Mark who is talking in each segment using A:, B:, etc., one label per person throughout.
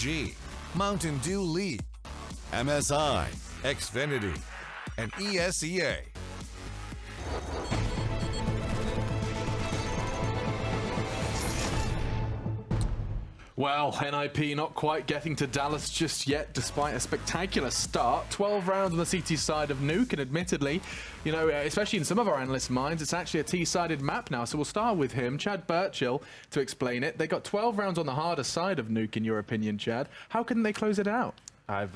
A: PUBG, Mountain Dew League, MSI, Xfinity, and ESEA.
B: Well, NIP not quite getting to Dallas just yet, despite a spectacular start. 12 rounds on the CT side of Nuke, and admittedly, you know, especially in some of our analysts' minds, it's actually a T-sided map now. So we'll start with him, Chad Birchill, to explain it. They got 12 rounds on the harder side of Nuke, in your opinion, Chad. How couldn't they close it out?
C: I've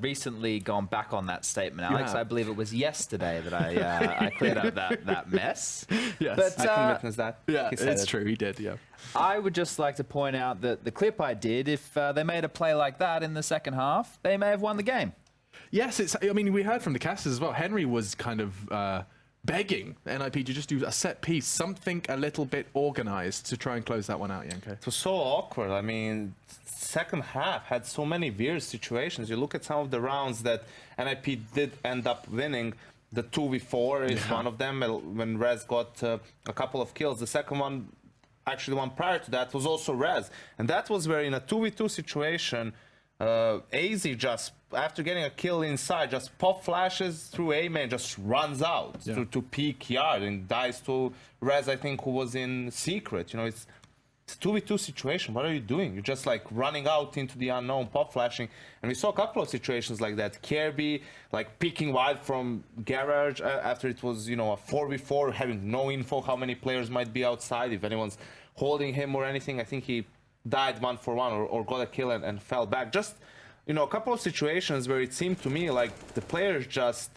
C: recently gone back on that statement, Alex. I believe it was yesterday that I cleared up that mess.
B: Yes,
C: but,
D: I can witness that.
B: Yeah, it's true. He did, yeah.
C: I would just like to point out that the clip I did, if they made a play like that in the second half, they may have won the game.
B: Yes, I mean, we heard from the casters as well. Henry was kind of begging NIP to just do a set piece, something a little bit organized to try and close that one out, Yanko.
D: It was so awkward. I mean, second half had so many weird situations. You look at some of the rounds that NIP did end up winning. The 2v4 is one of them, when Rez got a couple of kills. The second one, actually the one prior to that, was also Rez. And that was where in a 2v2 situation, AZ just, after getting a kill inside, just pop flashes through A main, just runs out to peak yard and dies to Rez, I think, who was in secret. You know, it's a 2v2 situation. What are you doing? You're just like running out into the unknown, pop flashing. And we saw a couple of situations like that. Kirby, like peeking wide from Garage after it was, you know, a 4v4, having no info how many players might be outside, if anyone's holding him or anything. I think he died 1-for-1 or got a kill and fell back. Just, you know, a couple of situations where it seemed to me like the players just,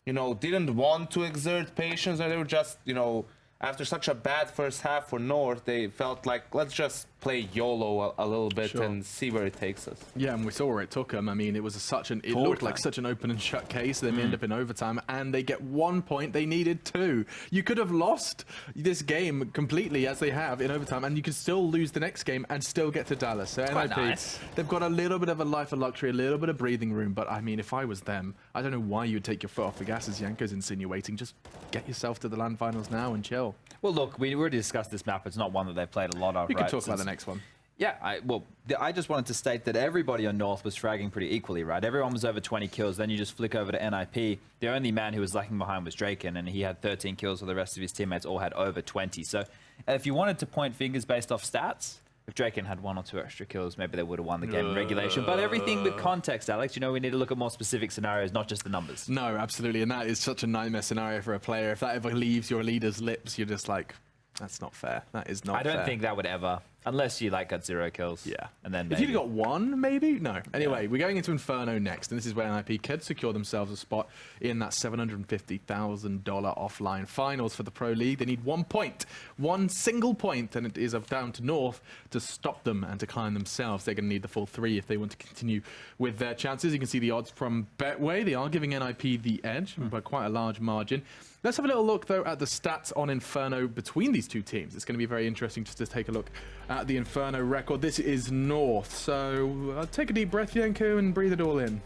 D: you know, didn't want to exert patience, or they were just, you know, after such a bad first half for North, they felt like, let's just play YOLO a little bit and see where it takes us.
B: Yeah, and we saw where it took them. I mean, it looked like such an open and shut case. They end up in overtime, and they get 1 point. They needed 2. You could have lost this game completely, as they have, in overtime, and you could still lose the next game and still get to Dallas. So NIP, they've got a little bit of a life of luxury, a little bit of breathing room, but I mean, if I was them, I don't know why you'd take your foot off the gas, as Yanko's insinuating. Just get yourself to the LAN finals now and chill.
C: Well, look, we already discussed this map. It's not one that they've played a lot of,
B: We
C: right?
B: can talk about the next one.
C: Yeah, I just wanted to state that everybody on North was fragging pretty equally, right? Everyone was over 20 kills. Then you just flick over to NIP. The only man who was lacking behind was Draken, and he had 13 kills, while the rest of his teammates all had over 20. So if you wanted to point fingers based off stats, if Draken had 1 or 2 extra kills, maybe they would have won the game in regulation. But everything with context, Alex. You know, we need to look at more specific scenarios, not just the numbers.
B: No, absolutely. And that is such a nightmare scenario for a player. If that ever leaves your leader's lips, you're just like, that's not fair. That is not fair.
C: I don't think that would ever, unless you like got 0 kills.
B: Yeah.
C: And then
B: if you'd got 1, maybe? No. Anyway, we're going into Inferno next, and this is where NIP could secure themselves a spot in that $750,000 offline finals for the Pro League. They need 1 point, 1 single point, and it is down to North to stop them and to climb themselves. They're going to need the full 3 if they want to continue with their chances. You can see the odds from Betway. They are giving NIP the edge by quite a large margin. Let's have a little look, though, at the stats on Inferno between these two teams. It's going to be very interesting just to take a look at the Inferno record. This is North, so take a deep breath, Yanko, and breathe it all in.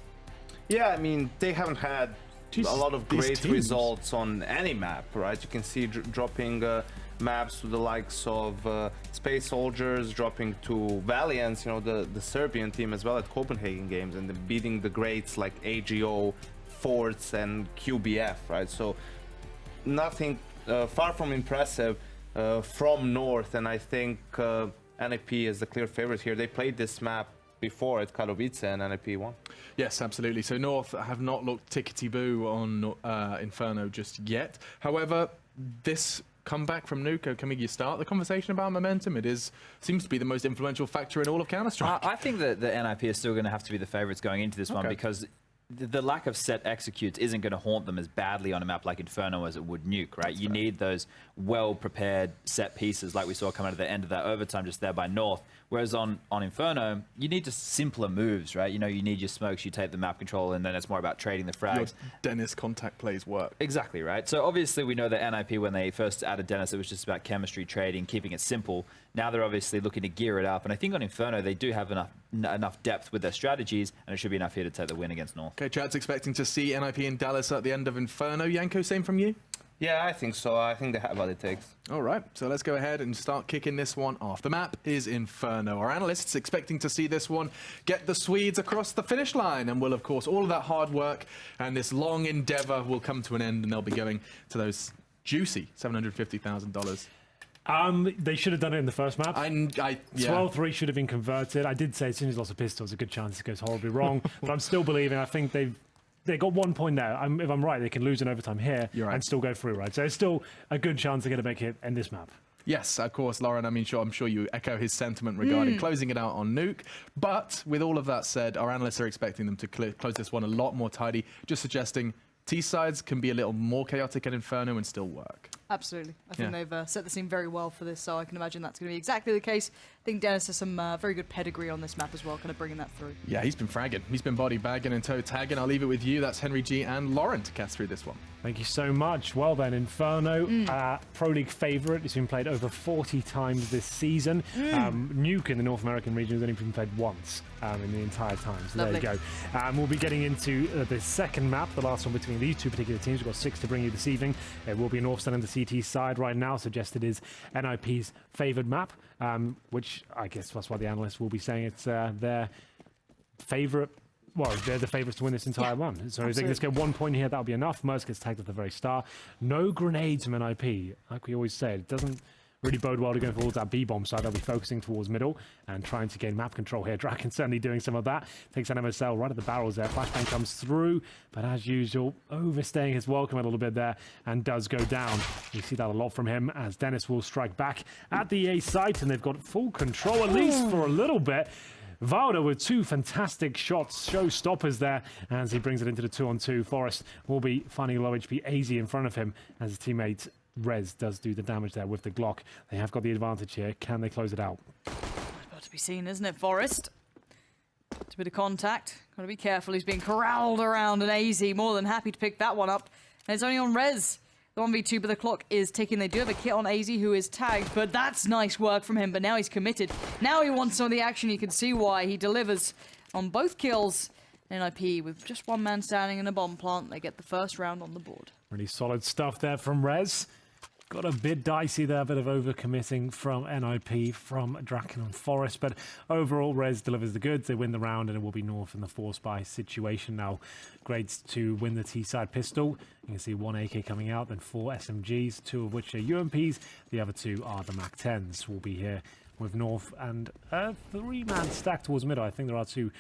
D: Yeah, I mean, they haven't had a lot of great results on any map, right? You can see dropping maps to the likes of Space Soldiers, dropping to Valiance, you know, the Serbian team as well at Copenhagen Games, and then beating the greats like AGO, Forts, and QBF, right? So nothing far from impressive from North, and I think NIP is the clear favorite here. They played this map before at Katowice, and NIP won.
B: Yes, absolutely. So North have not looked tickety-boo on Inferno just yet. However, this comeback from Nuke, can we start the conversation about momentum? It seems to be the most influential factor in all of Counter-Strike.
C: I think that the NIP is still going to have to be the favorites going into this one, because the lack of set executes isn't going to haunt them as badly on a map like Inferno as it would Nuke, right? You need those well-prepared set pieces like we saw come out of the end of that overtime just there by North. Whereas on Inferno, you need just simpler moves, right? You know, you need your smokes, you take the map control, and then it's more about trading the frags.
B: Your Dennis contact plays work.
C: Exactly, right? So obviously we know that NIP, when they first added Dennis, it was just about chemistry, trading, keeping it simple. Now they're obviously looking to gear it up. And I think on Inferno, they do have enough depth with their strategies, and it should be enough here to take the win against North.
B: Okay, Chad's expecting to see NIP in Dallas at the end of Inferno. Yanko, same from you?
D: Yeah, I think so. I think they have what it takes.
B: All right, so let's go ahead and start kicking this one off. The map is Inferno. Our analysts expecting to see this one get the Swedes across the finish line, and will, of course, all of that hard work and this long endeavor will come to an end, and they'll be going to those juicy $750,000.
E: They should have done it in the first map.
B: Yeah.
E: 12-3 should have been converted. I did say as soon as he lost a pistol, there's a good chance it goes horribly wrong. But I'm still believing. I think they got 1 point there. If I'm right, they can lose in overtime here and still go through, right? So it's still a good chance they're going to make it in this map.
B: Yes, of course, Lauren. I mean, I'm sure you echo his sentiment regarding closing it out on Nuke. But with all of that said, our analysts are expecting them to close this one a lot more tidy, just suggesting T-sides can be a little more chaotic at Inferno and still work.
F: Absolutely. I think they've set the scene very well for this, so I can imagine that's going to be exactly the case. I think Dennis has some very good pedigree on this map as well, kind of bringing that through.
B: Yeah, he's been fragging. He's been body bagging and toe tagging. I'll leave it with you. That's Henry G and Lauren to cast through this one.
E: Thank you so much. Well then, Inferno, Pro League favourite. It's been played over 40 times this season. Nuke in the North American region has only been played once in the entire time. So
F: Lovely.
E: There you go. We'll be getting into the second map, the last one between these two particular teams. We've got 6 to bring you this evening. It will be North Sun and the CT side right now. Suggested is NIP's favoured map, which I guess that's why the analysts will be saying it's their favourite. Well, they're the favourites to win this entire run. So if they can just get 1 point here, that'll be enough. Merz gets tagged at the very start. No grenades from NIP. Like we always said, it doesn't really bode well to go towards that B-bomb side. They'll be focusing towards middle and trying to gain map control here. Draken certainly doing some of that. Takes an MSL right at the barrels there. Flashbang comes through, but as usual, overstaying his welcome a little bit there and does go down. You see that a lot from him as Dennis will strike back at the A site, and they've got full control, at least for a little bit. Valda with 2 fantastic shots, showstoppers there, as he brings it into the 2-on-2. Forrest will be finding low HP AZ in front of him as his teammate Rez does do the damage there with the Glock. They have got the advantage here. Can they close it out?
F: About to be seen, isn't it, Forrest? It's a bit of contact. Got to be careful. He's being corralled around, and AZ more than happy to pick that one up. And it's only on Rez. The 1v2, but the clock is ticking. They do have a kit on AZ who is tagged, but that's nice work from him. But now he's committed. Now he wants some of the action. You can see why. He delivers on both kills. NIP with just 1 man standing in a bomb plant. They get the first round on the board.
E: Really solid stuff there from Rez. Got a bit dicey there, a bit of overcommitting from NIP, from Draken and Forest, but overall Rez delivers the goods. They win the round, and it will be North in the 4-spy situation now. Grades to win the T-side pistol. You can see 1 AK coming out, then 4 SMGs, 2 of which are UMPs. The other 2 are the MAC-10s. Will be here with North, and a 3-man stack towards middle. I think there are 2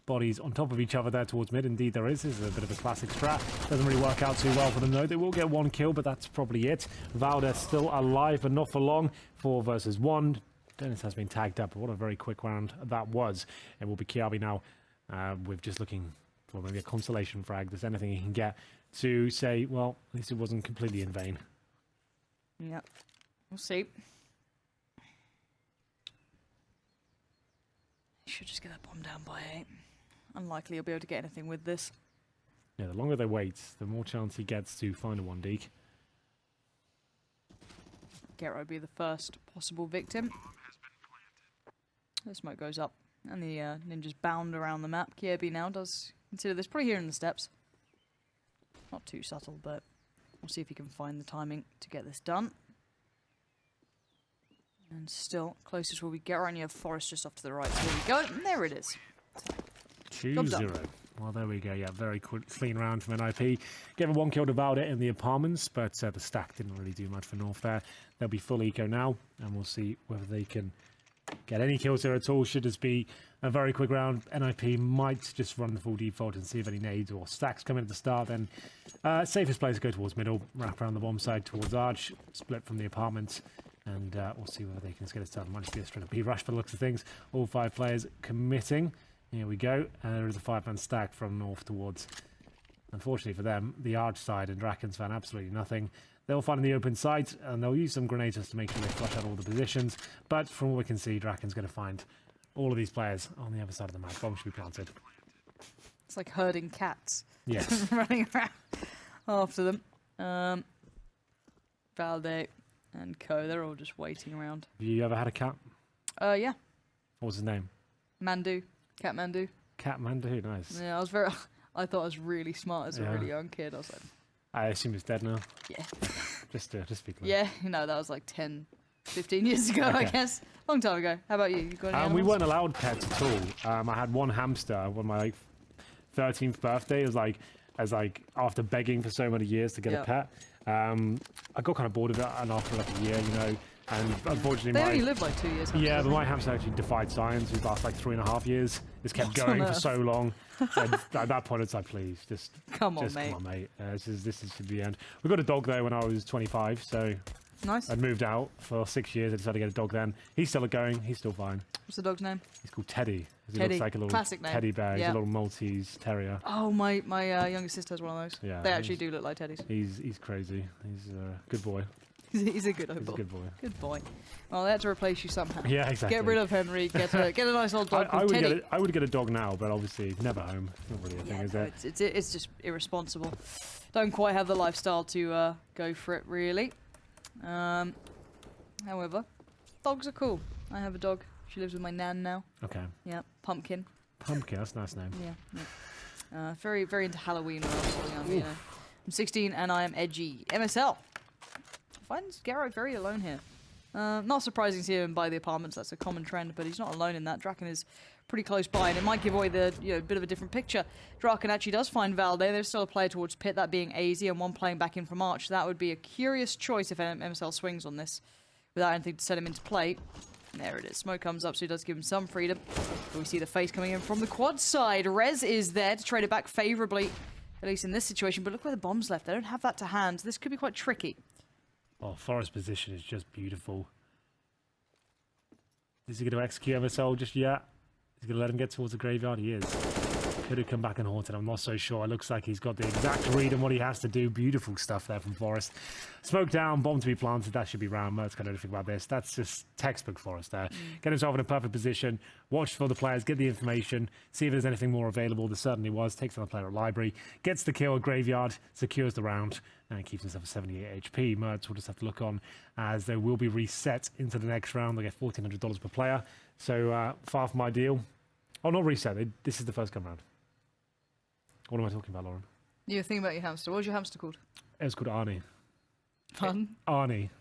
E: bodies on top of each other there towards mid. Indeed there is. This is a bit of a classic strat. Doesn't really work out too well for them though. They will get 1 kill, but that's probably it. Valda still alive, but not for long. 4 versus 1. Dennis has been tagged up. What a very quick round that was. It will be Kiabi now with just looking for maybe a consolation frag. There's anything he can get to say, well, at least it wasn't completely in vain.
F: Yeah, we'll see. Should just get that bomb down by 8. Unlikely he'll be able to get anything with this.
E: Yeah, the longer they wait, the more chance he gets to find a 1 deke.
F: Gero will be the first possible victim. The smoke goes up, and the ninjas bound around the map. Kirby now does consider this probably here in the steps. Not too subtle, but we'll see if he can find the timing to get this done. And still, closest will be Gero, and you have Forest just off to the right. So there we go, and there it is.
E: 2-0. Well, there we go. Yeah, very quick, clean round from NIP. Gave a 1 kill to Valda in the apartments, but the stack didn't really do much for North there. They'll be full eco now, and we'll see whether they can get any kills here at all. Should this be a very quick round, NIP might just run the full default and see if any nades or stacks come in at the start. Then safest place to go towards middle, wrap around the bomb side towards Arch, split from the apartments. And we'll see whether they can get it done. Might just be a straight up B-rush for the looks of things. All 5 players committing. Here we go. There is a 5-man stack from North towards, unfortunately for them, the Arch side, and Draken's found absolutely nothing. They'll find in the open site, and they'll use some grenades just to make sure they flush out all the positions. But from what we can see, Draken's going to find all of these players on the other side of the map. Bomb should be planted.
F: It's like herding cats.
E: Yes.
F: Running around after them. Valde and Co, they're all just waiting around.
E: Have you ever had a cat?
F: Yeah.
E: What was his name?
F: Mandu. Cat Mandu.
E: Cat Mandu, nice.
F: Yeah, I thought I was really smart as a really young kid. I was like,
E: I assume he's dead now.
F: yeah.
E: Just to be clear.
F: Yeah, that was like 10, 15 years ago, I
E: Okay.
F: guess. Long time ago. How about you? You got any
E: We
F: animals?
E: weren't allowed pets at all. I had one hamster on my 13th birthday. It was after begging for so many years to get
F: Yeah.
E: a pet. I got kind of bored of it, and after like a year, and unfortunately,
F: They only live like 2 years.
E: yeah, but my hamster actually defied science. It lasted like 3.5 years. It's kept
F: What on
E: going for
F: earth?
E: so long. And at that point, it's like, please, just
F: Come on,
E: come on, mate. This is the end. We got a dog though when I was 25, so
F: Nice.
E: I'd moved out for 6 years. I decided to get a dog then. He's still going. He's still fine.
F: What's the dog's name?
E: He's called Teddy. He
F: Teddy.
E: looks like a little
F: Classic name.
E: teddy bear. He's
F: Yeah.
E: a little Maltese terrier.
F: Oh, my younger sister has one of those.
E: Yeah,
F: They actually do look like teddies.
E: He's crazy. He's a good boy.
F: He's a good old
E: He's a
F: boy.
E: good boy.
F: Good boy. Well, they had to replace you somehow.
E: Yeah, exactly.
F: Get rid of Henry. Get a nice old dog
E: I
F: called
E: would
F: Teddy.
E: I would get a dog now, but obviously never home. It's not really a thing,
F: Yeah,
E: is
F: no,
E: it?
F: it's just irresponsible. Don't quite have the lifestyle to go for it, really. However, dogs are cool. I have a dog. She lives with my nan now.
E: Okay.
F: Yeah, Pumpkin.
E: Pumpkin, that's a nice name.
F: Yeah. Very, very into Halloween when I was still young, I'm 16 and I am edgy. MSL. Finds Garrow very alone here. Not surprising to see him buy the apartments. That's a common trend, but he's not alone in that. Draken is pretty close by, and it might give away the bit of a different picture. Draken actually does find Valde. There's still a player towards Pit, that being AZ, and one playing back in from Arch. That would be a curious choice if MSL swings on this without anything to set him into play. And there it is. Smoke comes up, so he does give him some freedom. But we see the face coming in from the quad side. Rez is there to trade it back favourably, at least in this situation. But look where the bomb's left. They don't have that to hand. This could be quite tricky.
E: Oh, Forest position is just beautiful. Is he going to execute MSL just yet? Is he going to let him get towards the graveyard? He is. Could have come back and haunted. I'm not so sure. It looks like he's got the exact read on what he has to do. Beautiful stuff there from Forest. Smoke down, bomb to be planted. That should be round. Mert's got anything about this. That's just textbook Forest there. Get himself in a perfect position. Watch for the players. Get the information. See if there's anything more available. There certainly was. Takes on the player at library. Gets the kill at graveyard. Secures the round. And keeps himself at 78 HP. Mertz will just have to look on as they will be reset into the next round. They get $1,400 per player. So far from ideal. Oh, not reset. This is the first come round. What am I talking about, Lauren?
F: You're thinking about your hamster. What was your hamster called?
E: It was called Arnie.
F: Fun.
E: Arnie.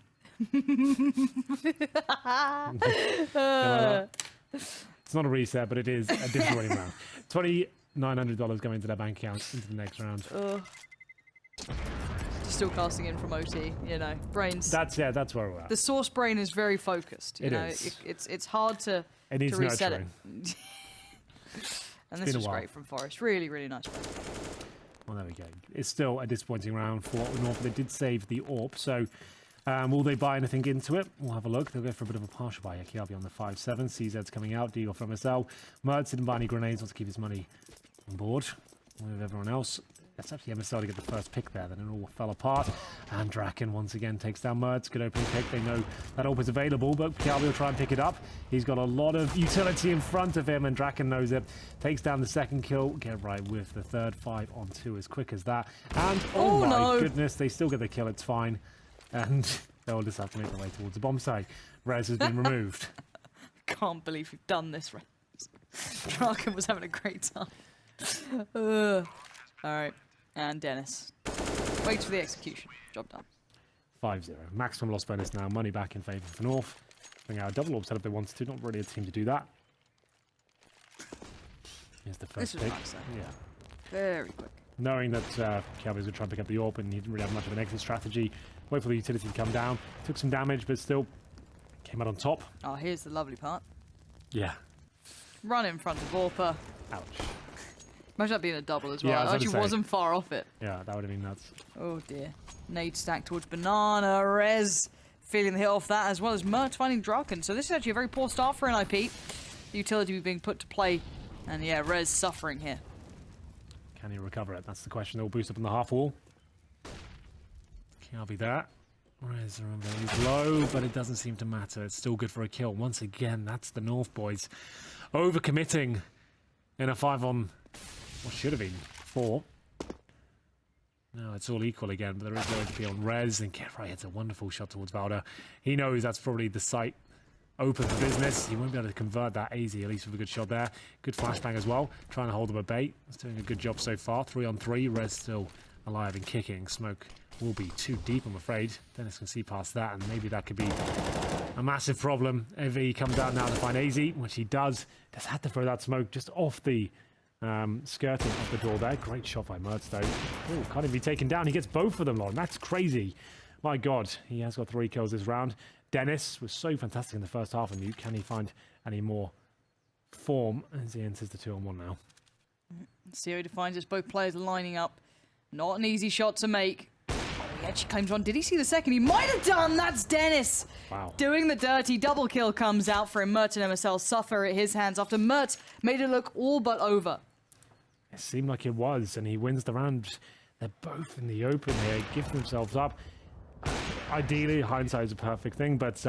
E: It's not a reset, but it is a different winning round. $2,900 going into their bank account into the next round.
F: Still casting in from OT, brains.
E: That's where we're at.
F: The source brain is very focused.
E: It is.
F: It's hard to
E: It needs
F: reset
E: nurturing.
F: it. And
E: been
F: this
E: a
F: was
E: while.
F: great from Forest. Really, really nice play.
E: Well, there we go. It's still a disappointing round for North. They did save the AWP, so will they buy anything into it? We'll have a look. They'll go for a bit of a partial buy. Kiabi on the 5-7. CZ's coming out. Deagle from MSL. Mertz didn't buy any grenades. Wants to keep his money on board with everyone else. That's actually MSL to get the first pick there. Then it all fell apart. And Draken once again takes down Mertz. Good opening pick. They know that AWP is available, but Kiabi will try and pick it up. He's got a lot of utility in front of him, and Draken knows it. Takes down the second kill. Get right with the third. 5-on-2 as quick as that. And oh my
F: no.
E: goodness, they still get the kill. It's fine. And they'll just have to make their way towards the bomb site. Rez has been removed.
F: Can't believe you've done this, Rez. Draken was having a great time. All right. And Dennis. Wait for the execution. Job done.
E: 5-0. Maximum loss bonus now. Money back in favour for North. Bring out a double AWP set if they wanted to. Not really a team to do that. Here's the first
F: This was
E: pick.
F: nice, though.
E: Yeah.
F: Very quick.
E: Knowing that Kiabi was going to try and pick up the AWP and he didn't really have much of an exit strategy. Wait for the utility to come down. Took some damage, but still came out on top.
F: Oh, here's the lovely part.
E: Yeah.
F: Run in front of Orpa.
E: Ouch.
F: Imagine that being a double as well.
E: Yeah, I was
F: I
E: gonna
F: actually
E: say.
F: wasn't far off it.
E: Yeah, that would have been nuts.
F: Oh dear. Nade stack towards Banana. Rez feeling the hit off that, as well as Mert finding Draken. So this is actually a very poor start for NIP. The utility being put to play. And yeah, Rez suffering here.
E: Can he recover it? That's the question. They'll boost up in the half wall. Can't be that. Rez, remember, he's low, but it doesn't seem to matter. It's still good for a kill. Once again, that's the North boys. Overcommitting in a 5-on... what should have been 4. No, it's all equal again, but there is going to be on Rez, and Kefray hits a wonderful shot towards Valda. He knows that's probably the site open for business. He won't be able to convert that AZ, at least with a good shot there. Good flashbang as well, trying to hold him at bay. He's doing a good job so far. 3-on-3, Rez still alive and kicking. Smoke will be too deep, I'm afraid. Dennis can see past that, and maybe that could be a massive problem if he comes out now to find AZ, which he does. Just had to throw that smoke just off the skirting of the door there. Great shot by Mertz, though. Oh, can't even be taken down. He gets both of them, Lauren. That's crazy. My God, he has got 3 kills this round. Dennis was so fantastic in the first half, and can he find any more form as he enters the 2-on-1 now?
F: See how he defines this. Both players lining up. Not an easy shot to make. Oh, he actually claims one. Did he see the second? He might have done. That's Dennis.
E: Wow.
F: Doing the dirty. Double kill comes out for him. Mert and MSL suffer at his hands after Mert made it look all but over.
E: It seemed like it was, and he wins the round. They're both in the open here, give themselves up. Ideally, hindsight is a perfect thing, but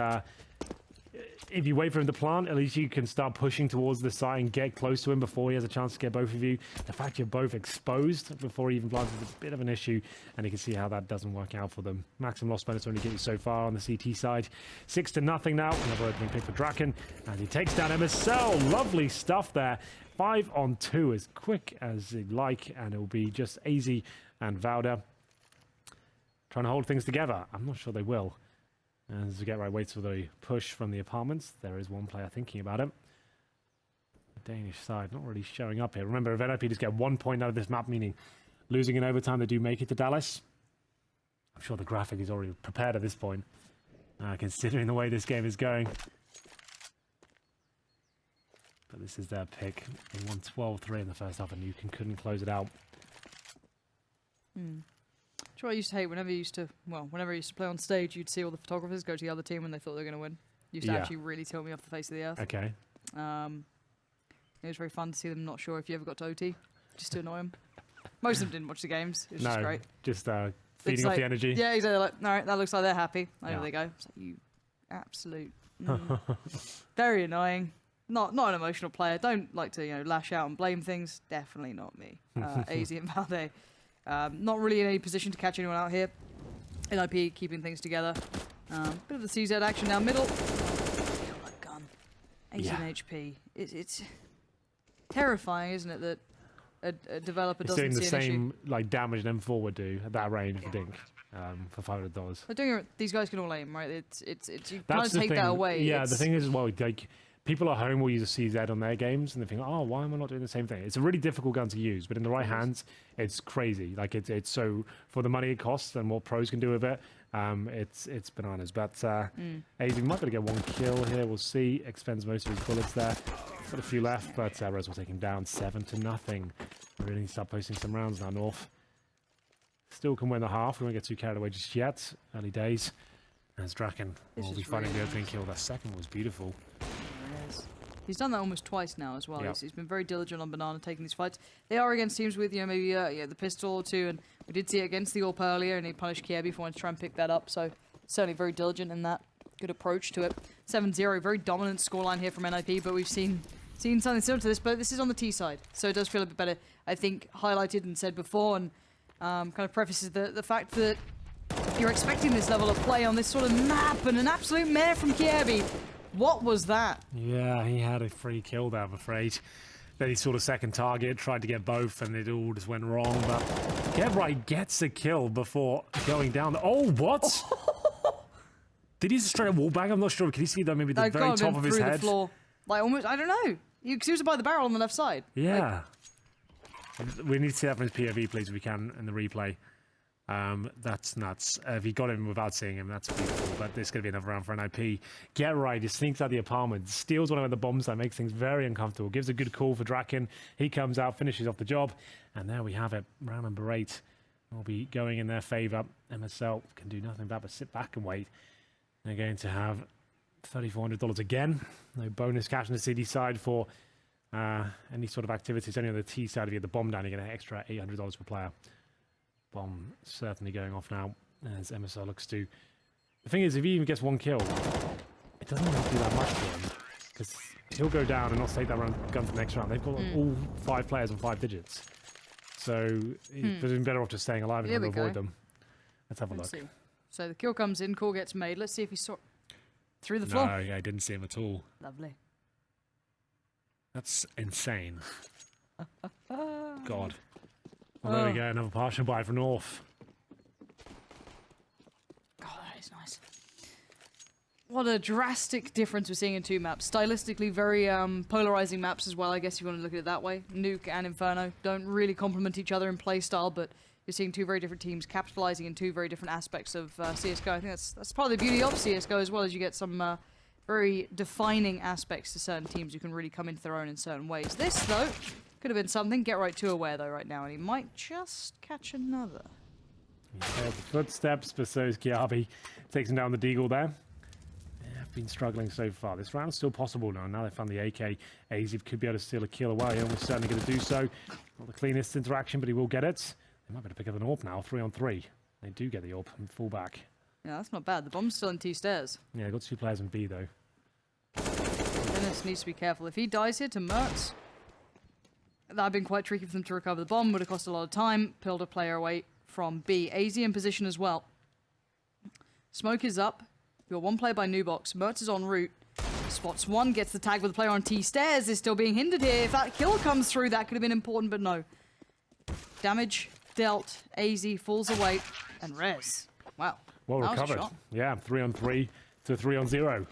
E: if you wait for him to plant, at least you can start pushing towards the site and get close to him before he has a chance to get both of you. The fact you're both exposed before he even plants is a bit of an issue, and you can see how that doesn't work out for them. Maximum loss bonus only get you so far on the CT side. 6-0 now. Another opening pick for Draken, and he takes down MSL. Lovely stuff there. 5-on-2 as quick as he'd like, and it will be just AZ and Vauda trying to hold things together. I'm not sure they will. As Get Right waits for the push from the apartments, there is one player thinking about it. The Danish side not really showing up here. Remember, if NIP just get 1 point out of this map, meaning losing in overtime, they do make it to Dallas. I'm sure the graphic is already prepared at this point, considering the way this game is going. But this is their pick. They won 12-3 in the first half, and Newcomb couldn't close it out.
F: That's what I used to hate whenever I used to play on stage, you'd see all the photographers go to the other team when they thought they were going to win. Used to actually really tilt me off the face of the earth.
E: Okay.
F: It was very fun to see them not sure if you ever got to OT, just to annoy them. Most of them didn't watch the games. It was just great.
E: Just feeding off the energy.
F: Yeah, exactly. Like, all right, that looks like they're happy. There they go. It's like, you absolute... very annoying. Not an emotional player. Don't like to lash out and blame things. Definitely not me. AZ and Valde. Not really in any position to catch anyone out here. NIP keeping things together. Bit of the CZ action down middle. Kill that gun. 18 HP. It's terrifying, isn't it, that a developer
E: it's
F: doesn't
E: doing
F: see
E: the
F: an
E: same like damage an M4 would do at that range for Dink for $500.
F: They're doing it. These guys can all aim, right? It's you
E: That's
F: can't
E: the
F: take
E: thing.
F: that away.
E: Yeah, the thing is as well, like people at home will use a CZ on their games and they think, oh, why am I not doing the same thing? It's a really difficult gun to use, but in the right hands, it's crazy. Like it's so for the money it costs and what pros can do with it, it's bananas. But AZ might be able to get 1 kill here. We'll see. Expends most of his bullets there. Got a few left, but Rez will take him down 7-0. Really need to start posting some rounds now, North. Still can win the half. We won't get too carried away just yet. Early days. As Draken will be finding the opening kill. That second was beautiful.
F: He's done that almost twice now as well.
E: Yep.
F: He's been very diligent on Banana taking these fights. They are against teams with maybe the pistol or two, and we did see it against the AWP earlier, and he punished Kiebi for wanting to try and pick that up. So certainly very diligent in that. Good approach to it. 7-0, very dominant scoreline here from NIP, but we've seen something similar to this, but this is on the T side, so it does feel a bit better. I think highlighted and said before, and kind of prefaces the fact that you're expecting this level of play on this sort of map, and an absolute mare from Kiebi. What was that?
E: Yeah, he had a free kill there, I'm afraid. Then he saw the second target, tried to get both, and it all just went wrong. But Gebright gets a kill before going down. Oh, what? Did he just straight up wall bang? I'm not sure. Can you see that maybe the very top of his head?
F: The floor. Like almost, I don't know. He was by the barrel on the left side.
E: Yeah. We need to see that from his POV, please, if we can, in the replay. That's nuts. If he got him without seeing him, that's beautiful. But this is going to be another round for NIP. Get right. He sneaks out the apartment, steals one of the bombs that makes things very uncomfortable. Gives a good call for Draken. He comes out, finishes off the job. And there we have it. Round number 8 will be going in their favor. MSL can do nothing but sit back and wait. They're going to have $3,400 again. No bonus cash on the CD side for any sort of activities. Only on the T side, if you get the bomb down, you get an extra $800 per player. Bomb certainly going off now as MSL looks to. The thing is, if he even gets 1 kill, it doesn't really do that much for him because he'll go down and not take that gun for the next round. They've got all 5 players on 5 digits, so he's been better off just staying alive and trying to avoid them. Let's have a look.
F: See. So the kill comes in, call gets made. Let's see if he saw through the floor.
E: No, yeah, I didn't see him at all.
F: Lovely.
E: That's insane. God. Well, there we go, another partial buy for North.
F: God, that is nice. What a drastic difference we're seeing in two maps. Stylistically, very polarizing maps as well, I guess if you want to look at it that way. Nuke and Inferno don't really complement each other in playstyle, but you're seeing two very different teams capitalizing in two very different aspects of CSGO. I think that's part of the beauty of CSGO as well, as you get some very defining aspects to certain teams who can really come into their own in certain ways. This, though, could have been something. Get right to aware, though, right now, and he might just catch another.
E: He heard the footsteps, but so is Kiabi. Takes him down the Deagle there. They've been struggling so far. This round's still possible now. Now they found the AK. AZ could be able to steal a kill away. Almost certainly going to do so. Not the cleanest interaction, but he will get it. They might be able to pick up an AWP now, 3-on-3. They do get the AWP and fall back.
F: Yeah, that's not bad. The bomb's still in T stairs.
E: Yeah, got 2 players in B, though.
F: Dennis needs to be careful. If he dies here to Mertz, that would have been quite tricky for them to recover the bomb. Would have cost a lot of time. Pulled a player away from B. AZ in position as well. Smoke is up. You're one player by Nubox. Mertz is en route. Spots one, gets the tag with the player on T stairs. Is still being hindered here. If that kill comes through, that could have been important, but no. Damage dealt. AZ falls away. And Rez. Wow.
E: Well
F: that was a
E: recovered.
F: shot.
E: Yeah, 3-on-3 to 3-on-0.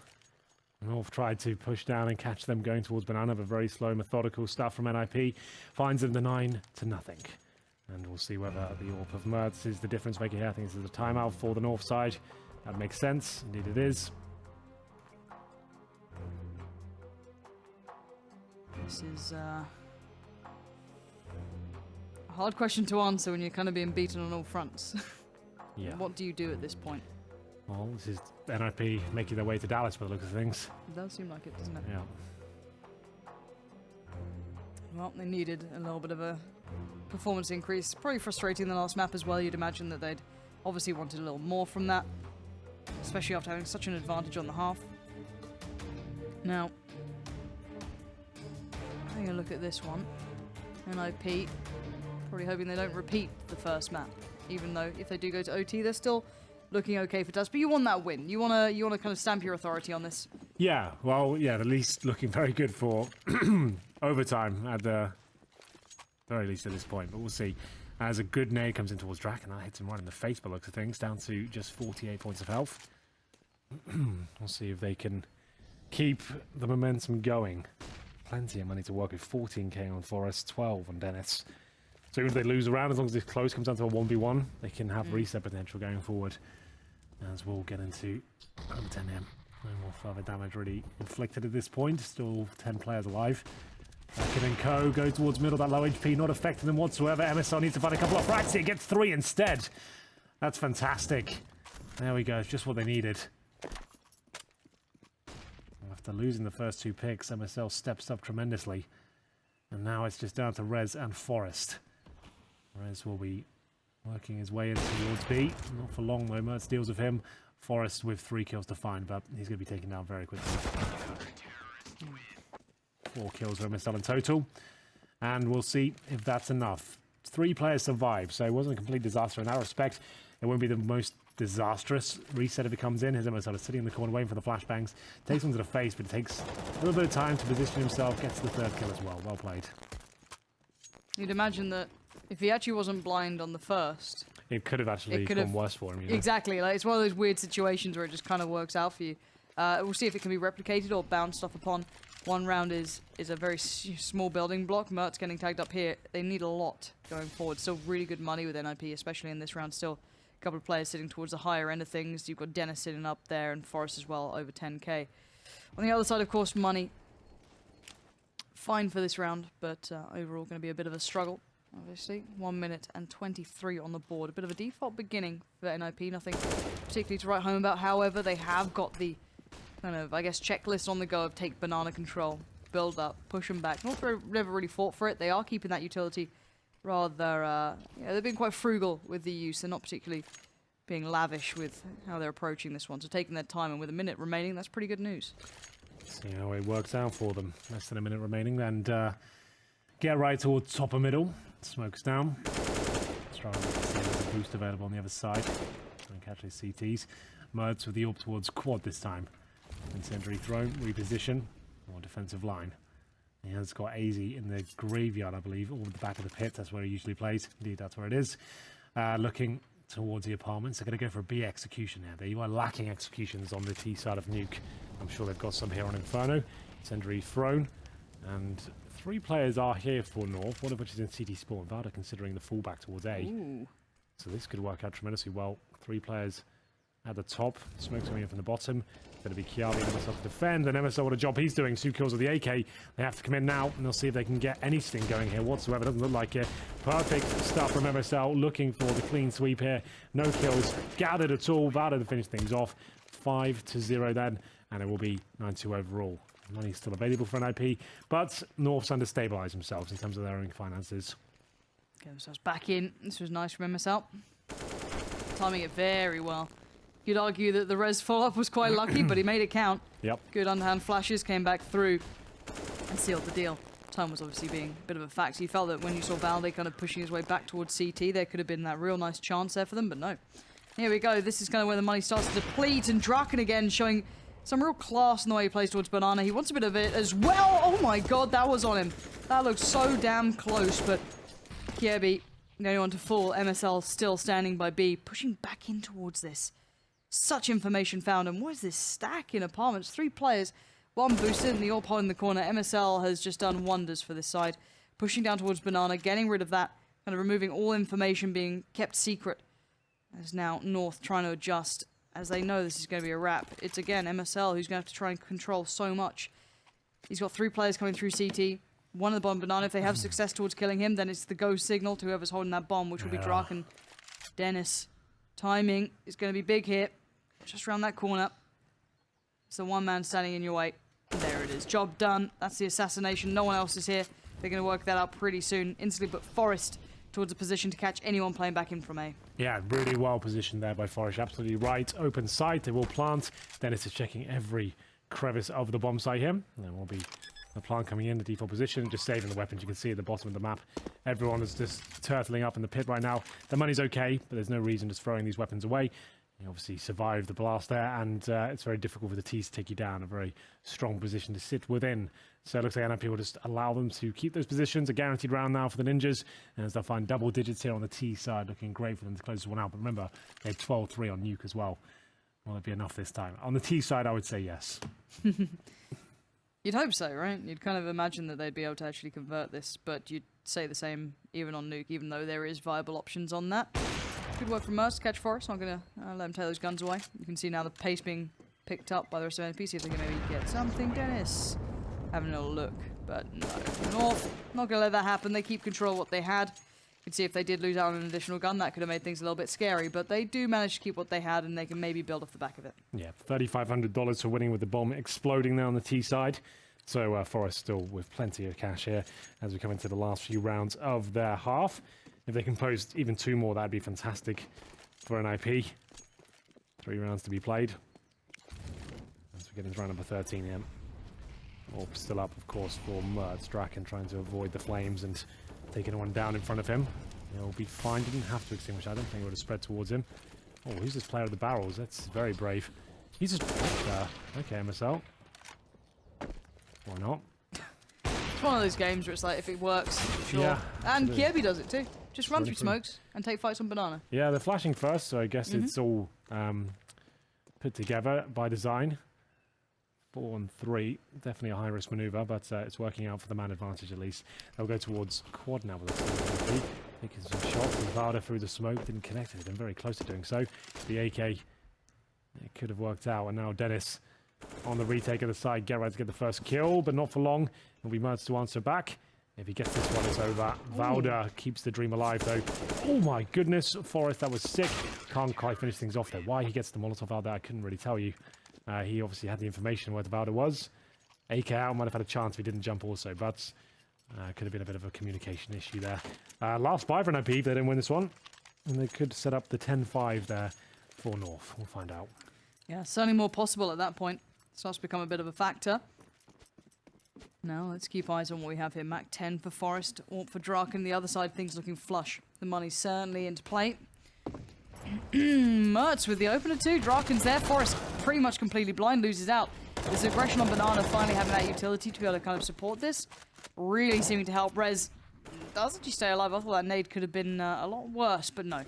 E: North tried to push down and catch them going towards Banana, but very slow, methodical stuff from NIP. Finds them the 9-0. And we'll see whether the AWP of Mertz is the difference maker here. I think this is a timeout for the North side. That makes sense. Indeed it is.
F: This is a hard question to answer when you're kind of being beaten on all fronts.
E: Yeah.
F: What do you do at this point?
E: Well, this is NIP making their way to Dallas by the looks of things.
F: It does seem like it, doesn't it?
E: Yeah.
F: Well, they needed a little bit of a performance increase. Probably frustrating the last map as well. You'd imagine that they'd obviously wanted a little more from that, especially after having such an advantage on the half. Now, having a look at this one, NIP probably hoping they don't repeat the first map, even though if they do go to OT, they're still looking okay for Dust. But you want that win. You want to kind of stamp your authority on this.
E: Yeah, well, yeah, at least looking very good for overtime at the very least at this point. But we'll see. As a good nade comes in towards Draken, that hits him right in the face by the looks of things, down to just 48 points of health. We'll see if they can keep the momentum going. Plenty of money to work with. 14k on Forest, 12 on Dennis. So even if they lose a round, as long as this close comes down to a 1v1, they can have reset potential going forward. As we'll get into 10 him. No more further damage really inflicted at this point. Still 10 players alive. Draken and Co go towards middle. That low HP not affecting them whatsoever. MSL needs to find a couple of frags here. Gets 3 instead. That's fantastic. There we go. It's just what they needed. After losing the first 2 picks, MSL steps up tremendously. And now it's just down to Rez and Forest. Rez will be working his way in towards B. Not for long though. Mertz deals with him. Forest with 3 kills to find, but he's going to be taken down very quickly. 4 kills for MSL in total. And we'll see if that's enough. 3 players survived, so it wasn't a complete disaster in that respect. It won't be the most disastrous reset if it comes in. His MSL is sitting in the corner waiting for the flashbangs. Takes one to the face, but it takes a little bit of time to position himself. Gets the 3rd kill as well. Well played.
F: You'd imagine that if he actually wasn't blind on the first,
E: it could have actually gone worse for him. You know?
F: Exactly. Like, it's one of those weird situations where it just kind of works out for you. We'll see if it can be replicated or bounced off upon. One round is a very small building block. Mertz getting tagged up here. They need a lot going forward. Still really good money with NIP, especially in this round. Still a couple of players sitting towards the higher end of things. You've got Dennis sitting up there and Forrest as well, over 10k. On the other side, of course, money. Fine for this round, but overall going to be a bit of a struggle. Obviously, 1 minute and 23 on the board. A bit of a default beginning for NIP. Nothing particularly to write home about. However, they have got the kind of, I guess, checklist on the go of take banana control, build up, push them back. Never really fought for it. They are keeping that utility rather, they've been quite frugal with the use. They're not particularly being lavish with how they're approaching this one. So taking their time, and with a minute remaining, that's pretty good news.
E: See how it works out for them. Less than a minute remaining, and get right towards top of middle. Smokes down. Let's try and see if there's a boost available on the other side. And catch his CTs. Mertz with the AWP towards quad this time. Incendiary throw, reposition, more defensive line. He has got AZ in the graveyard, I believe, or the back of the pit. That's where he usually plays. Indeed, that's where it is. Looking towards the apartments. They're going to go for a B execution now. They are lacking executions on the T side of Nuke. I'm sure they've got some here on Inferno. Sentry thrown. And 3 players are here for North, one of which is in CT spawn. Vada considering the fallback towards A.
F: Ooh.
E: So this could work out tremendously well. 3 players at the top. Smoke's coming in from the bottom. Going to be Kiabi and MSL to defend. And MSL, what a job he's doing. 2 kills with the AK. They have to come in now, and they'll see if they can get anything going here whatsoever. Doesn't look like it. Perfect stuff from MSL. Looking for the clean sweep here. No kills gathered at all. Vada to finish things off. 5-0 then. And it will be 9-2 overall. Money's still available for an IP, but North's understabilised themselves in terms of their own finances.
F: Get themselves back in. This was nice from MSL. Timing it very well. You'd argue that the res follow-up was quite lucky, but he made it count.
E: Yep.
F: Good underhand flashes, came back through and sealed the deal. Time was obviously being a bit of a factor. You felt that when you saw Valde kind of pushing his way back towards CT, there could have been that real nice chance there for them, but no. Here we go. This is kind of where the money starts to deplete, and Draken again showing some real class in the way he plays towards Banana. He wants a bit of it as well. Oh my god, that was on him. That looked so damn close, but Kiebi, the only one to fall. MSL still standing by B, pushing back in towards this. Such information found, and what is this stack in apartments? 3 players, 1 boosted, and the AWP hole in the corner. MSL has just done wonders for this side. Pushing down towards Banana, getting rid of that, kind of removing all information being kept secret. As now North trying to adjust, as they know this is going to be a wrap. It's again MSL who's going to have to try and control so much. He's got 3 players coming through CT. 1 at the bottom, Banana. If they have success towards killing him, then it's the go signal to whoever's holding that bomb, which will be Draken. Dennis. Timing is going to be big here. Just around that corner. It's the 1 man standing in your way. There it is. Job done. That's the assassination. No one else is here. They're going to work that out pretty soon. Instantly put Forest towards a position to catch anyone playing back in from A.
E: Yeah, really well positioned there by Forest. Absolutely right. Open sight. They will plant. Dennis is checking every crevice of the bomb site here. And there will be the plant coming in, the default position, just saving the weapons. You can see at the bottom of the map, everyone is just turtling up in the pit right now. The money's okay, but there's no reason just throwing these weapons away. You obviously survived the blast there, and it's very difficult for the T's to take you down. A very strong position to sit within. So it looks like NIP will just allow them to keep those positions. A guaranteed round now for the Ninjas. And as they'll find double digits here on the T side, looking great for them to close this one out. But remember, they had 12-3 on Nuke as well. Will it be enough this time? On the T side, I would say yes.
F: You'd hope so, right? You'd kind of imagine that they'd be able to actually convert this, but you'd say the same even on Nuke, even though there is viable options on that. Good work from Merce to catch Forrest. Not going to let him take those guns away. You can see now the pace being picked up by the rest of NP. See if they can maybe get something. Dennis having a look, but no. North, not going to let that happen. They keep control of what they had. You can see if they did lose out on an additional gun, that could have made things a little bit scary, but they do manage to keep what they had, and they can maybe build off the back of it.
E: Yeah, $3,500 for winning with the bomb exploding there on the T side. So Forest still with plenty of cash here as we come into the last few rounds of their half. If they can post even 2 more, that'd be fantastic for an IP. 3 rounds to be played. As we get into round number 13 here. All still up, of course, for Mertz. Draken trying to avoid the flames and taking one down in front of him. He'll be fine. Didn't have to extinguish. I don't think it would have spread towards him. Oh, who's this player with the barrels? That's very brave. He's just... okay, MSL. Why not?
F: It's one of those games where it's like, if it works, sure.
E: Yeah,
F: and
E: absolutely.
F: Kiebi does it too. Just run through smokes and take fights on Banana.
E: Yeah, they're flashing first, so I guess it's all put together by design. 4 and 3, definitely a high-risk maneuver, but it's working out for the man advantage at least. They'll go towards quad now with a taking some shots. And Vada through the smoke didn't connect it. They're very close to doing so. The AK, it could have worked out, and now Dennis on the retake of the side, get ready to get the first kill, but not for long. It'll be Mertz to answer back. If he gets this one, it's over. Valda keeps the dream alive, though. Oh my goodness, Forrest, that was sick. Can't quite finish things off, though. Why he gets the Molotov out there, I couldn't really tell you. He obviously had the information where the Valda was. AK out might have had a chance if he didn't jump also, but could have been a bit of a communication issue there. Last 5 for an IP if they didn't win this one. And they could set up the 10-5 there for North. We'll find out.
F: Yeah, certainly more possible at that point. Starts to become a bit of a factor. Now, let's keep eyes on what we have here. Mac 10 for Forest, or for Draken. The other side, things looking flush. The money's certainly into play. Mertz with the opener too. Draken's there. Forest pretty much completely blind, loses out. This aggression on Banana finally having that utility to be able to kind of support this. really seeming to help. Rez does actually stay alive. I thought that nade could have been a lot worse, but no.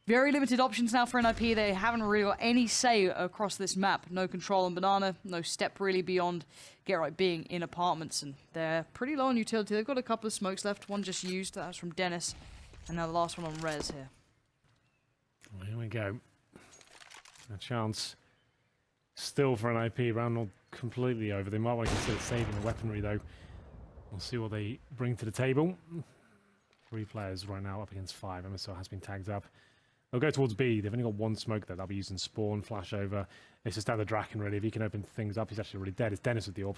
F: Very limited options now for NIP. They haven't really got any say across this map. No control on Banana, no step really beyond Get Right being in apartments, and they're pretty low on utility. They've got a couple of smokes left, one just used, that was from Dennis, and now the last one on Rez here.
E: Well, here we go. A chance still for NIP. Round not completely over. They might want to consider saving the weaponry though. We'll see what they bring to the table. 3 players right now up against 5. MSO has been tagged up. They'll go towards B. They've only got 1 smoke there. They'll be using Spawn, Flash over. It's just down the Draken, really. If he can open things up, he's actually already dead. It's Dennis with the AWP.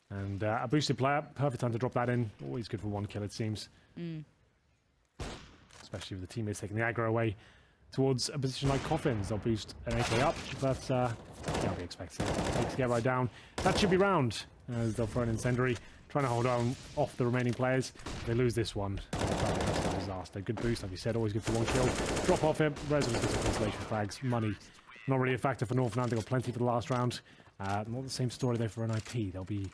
E: And a boosted player. Perfect time to drop that in. Always good for 1 kill, it seems. Especially with the teammates taking the aggro away towards a position like Coffins. They'll boost an AK up, but can't be expected. To get right down. That should be round, as they'll throw an incendiary. Trying to hold on off the remaining players. They lose this one. That's a disaster. Good boost, like you said, always good for 1 kill. Drop off it. Res was just a consolation flags. Money, not really a factor for North now. They got plenty for the last round. Not the same story though for NIP. They'll be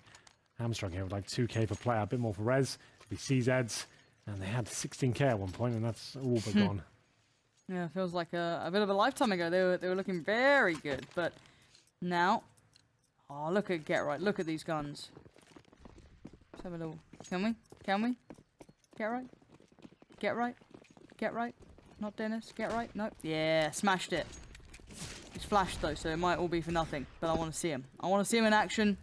E: hamstrung here with like 2k per player. A bit more for Res. It'll be CZs. And they had 16k at one point, and that's all but gone.
F: Yeah, it feels like a bit of a lifetime ago. They were looking very good, but now, oh, look at Get Right. Look at these guns. Let's have a little. Can we? Can we? Get Right? Get Right? Get Right? Not Dennis? Get Right? Nope. Yeah, smashed it. He's flashed though, so it might all be for nothing. But I want to see him. I want to see him in action.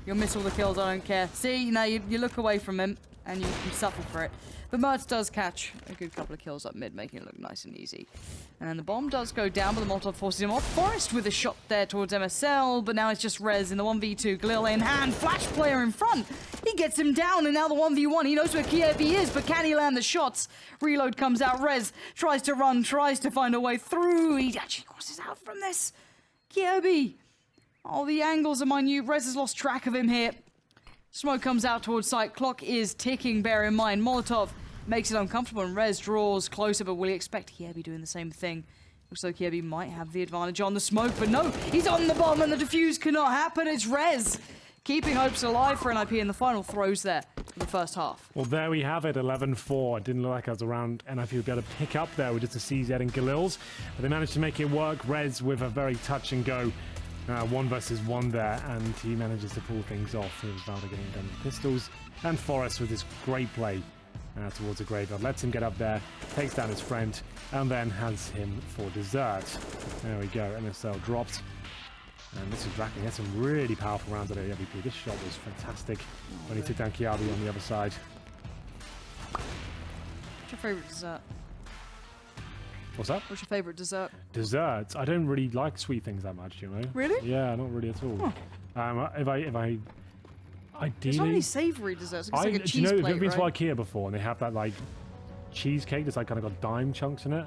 F: You'll miss all the kills, I don't care. See, now you look away from him, and you suffer for it. But Mertz does catch a good couple of kills up mid, making it look nice and easy. And then the bomb does go down, but the Molotov forces him off. Forrest with a shot there towards MSL, but now it's just Rez in the 1v2. Galil in hand, Flash player in front. He gets him down, and now the 1v1. He knows where Kiev is, but can he land the shots? Reload comes out. Rez tries to run, tries to find a way through. He actually crosses out from this. Kiev. Oh, the angles are minute. Rez has lost track of him here. Smoke comes out towards site. Clock is ticking, bear in mind. Molotov makes it uncomfortable, and Rez draws closer, but will he expect Kiev doing the same thing? Looks like Kiev might have the advantage on the smoke, but no, he's on the bomb, and the defuse cannot happen. It's Rez keeping hopes alive for NIP in the final throws there for the first half.
E: Well, there we have it, 11-4. It didn't look like I was around NIP would be able to pick up there with just a CZ and Galil's, but they managed to make it work. Rez with a very touch and go. 1 versus 1 there, and he manages to pull things off. He was Valda getting done with pistols, and Forrest with his great play towards the graveyard. Lets him get up there, takes down his friend, and then has him for dessert. There we go, MSL dropped. And this is racking. He had some really powerful rounds at AWP. This shot was fantastic when he took down Kiabi on the other side.
F: What's your favourite dessert?
E: What's that?
F: What's your favourite dessert?
E: Desserts. I don't really like sweet things that much, you know.
F: Really?
E: Yeah, not really at all.
F: Huh.
E: If I ideally,
F: There's so many savoury desserts. It's like a
E: do
F: cheese
E: you know,
F: plate,
E: have you been
F: right?
E: to IKEA before and they have that like cheesecake that's like kind of got dime chunks in it?